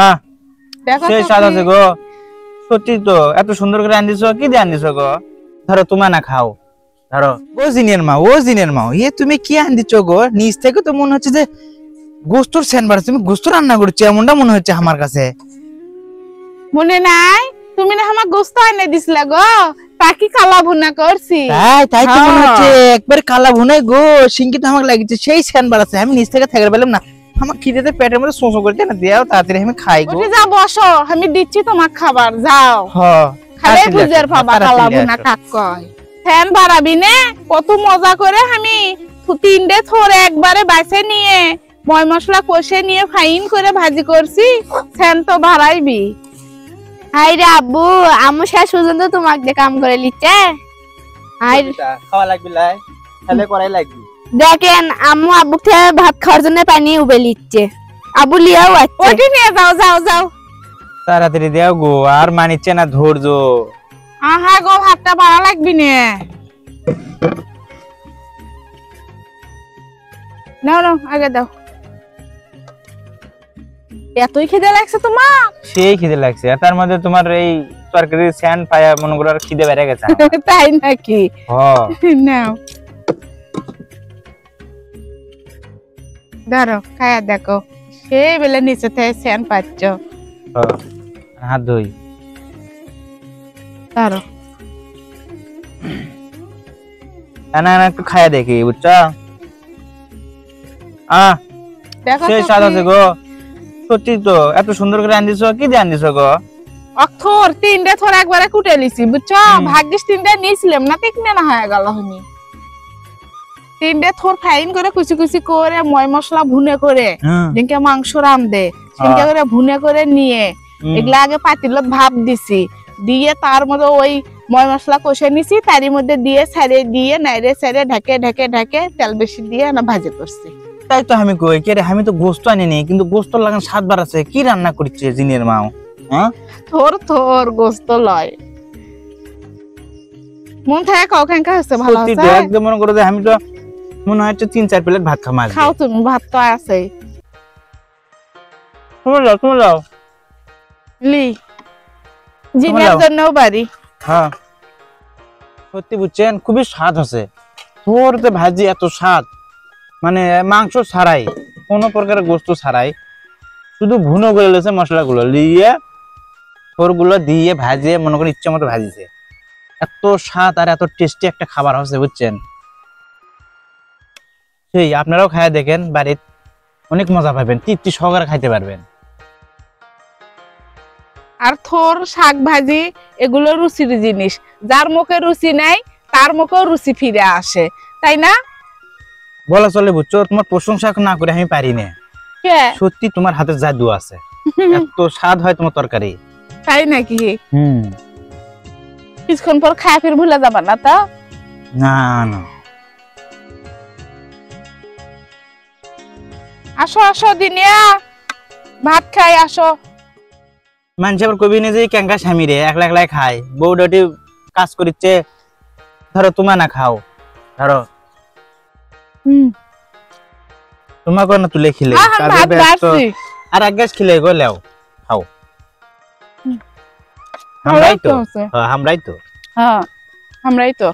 আহ দেখো সেই তো স্বাদ কি? আছে গো, সত্যি তো এত সুন্দর করে রান্ধিছো, কি দিয়ে রান্ধিছো গো? ধরো তোমার না খাও, ধরো। ও জিনের মা তুমি কি রান্ধিছো গো? নিচ থেকে তো মনে হচ্ছে যে গোস্তর সেন বাড়ছে, তুমি গোস্ত রান্না করছো এমনটা মনে হচ্ছে আমার কাছে। মনে নাই তুমি না আমার গোস্ত এনে দিছিলা গো, তাকি কালা ভুনা করছি। তাই তো মনে হ্যাঁ। হচ্ছে একবার কালা ভুনাই গো, সিংকি তো আমাকে লাগিছে, সেই সেন বাড়ছে। আমি নিচ থেকে থাকতে পারলাম না, আমার খিদেতে পেটের মধ্যে শোষণ করতে না, দেও তাড়াতাড়ি আমি খাই গো। উঠে যাও বসো, আমি দিচ্ছি তোমার খাবার, যাও। খালে বুঝের পাবা কালা ভুনা কাক কয়। ফ্যান বাড়াবি নে, কত মজা করে আমি 3টে থোর একবারে বাইছে নিয়ে ময় মশলা কষে নিয়ে ফাইন করে ভাজি করছি, ফ্যান তো বাড়াইবি। হাই রে আব্বু, আমু শেষ পর্যন্ত তোমাকে দিয়ে কাম করে লিখছে। হাই খাওয়া লাগবে লাই, তাহলে করাই লাগবে। দেখেন আম্মু আব্বু থেকে ভাত খাওয়ার জন্য পানি উবে লিখছে, আব্বু লিয়াও আছে। ওটি নিয়ে যাও, যাও যাও। তাড়াতাড়ি দেও গো, আর মানিচ্ছে না ধৈর্য। আহা গো, ভাতটা বাড়া লাগবি নে। নাও নাও, আগে দাও। এতই খিদে লাগছে তোমার? সেই খিদে লাগছে, আর তার মধ্যে তোমার এই তরকারি স্যান পায়া মনে করো আর খিদে বেড়ে গেছে আমার। তাই নাকি? হ্যাঁ নাও, ধরো খায়া দেখো, সেই বেলা নিচে থেকে স্যান পাচ্ছ। হ্যাঁ, হাত ধুই। ধরো। না না একটু খায়া দেখি, বুঝছো? দেখো সেই তো স্বাদ কি? আছে গো, সত্যি তো এত সুন্দর করে রান্ধিছো, কি দিয়ে রান্ধিছো গো? অক্ষর 3টে থর একবারে কুটে লিছি, বুঝছো? ভাগ্যিস 3টে নিয়েছিলাম না, ঠিক না হয়ে গেল হনি। 3টে থর ফাইন করে কুচি কুচি করে ময় মশলা ভুনে করে, যেনকে মাংস রান্ধে সেনকে করে ভুনে করে নিয়ে এগুলা আগে পাতিলত ভাপ দিছি, দিয়ে তার মধ্যে ওই ময় মশলা কষে নিছি, তারই মধ্যে দিয়ে ছাড়ে দিয়ে নাইরে ছাড়ে ঢাকে ঢাকে ঢাকে তেল বেশি দিয়ে না ভাজি করছি। তাই তো আমি কই, কে রে আমি তো গোস্ত আনিনি, কিন্তু গোস্ত লাগান স্বাদ বাড়াচ্ছে, কি রান্না করছে জিনের মাও? হ্যাঁ থর থর গোস্ত লয়, মন থাকে কখানকা হচ্ছে ভালো সত্যি তো, আছে। একদম মনে করো যে আমি তো মনে হচ্ছে 3-4 প্লেট ভাত খাবো আজকে। খাও তুমি, ভাত তো আছে। তুমি যাও। লি জিনের জন্যও বাড়ি। হ্যাঁ সত্যি বুঝছেন, খুবই স্বাদ আছে। তোর তো ভাজি এত স্বাদ, মানে মাংস ছাড়াই, কোনো প্রকারের গোস্ত ছাড়াই, শুধু ভুনো করে লেছে মশলাগুলো লিয়ে থোরগুলো দিয়ে ভাজিয়ে মনে করে ইচ্ছা মতো ভাজিছে। এত স্বাদ আর এত টেস্টি একটা খাবার হচ্ছে বুঝছেন। সেই আপনারাও খায়া দেখেন, বাড়ির অনেক মজা পাবেন, তৃপ্তি সহকারে খাইতে পারবেন। আর থোর শাক ভাজি এগুলো রুচির জিনিস, যার মুখে রুচি নাই তার মুখেও রুচি ফিরে আসে, তাই না? বলা চলে বুঝছো, তোমার প্রশংসা না করে আমি পারি না। সত্যি তোমার হাতে জাদু আছে, এত স্বাদ হয় তোমার তরকারি। তাই নাকি? হুম, কিছুক্ষণ পর খায় ফির ভুলে যাবা না তো? না না, আসো আসো দিনিয়া, ভাত খাই আসো। মানুষ আবার কবি না যে ক্যাঙ্কা স্বামী রে একলা একলাই খায়, বউ ডটি কাজ করিচ্ছে, ধরো তোমার না খাও, ধরো তোমাকে না তুলে খিলে কাজে ব্যস্ত, আর এক গ্যাস খিলে গো লেও খাও। আমরাই তো, আমরাই তো। হ্যাঁ আমরাই তো।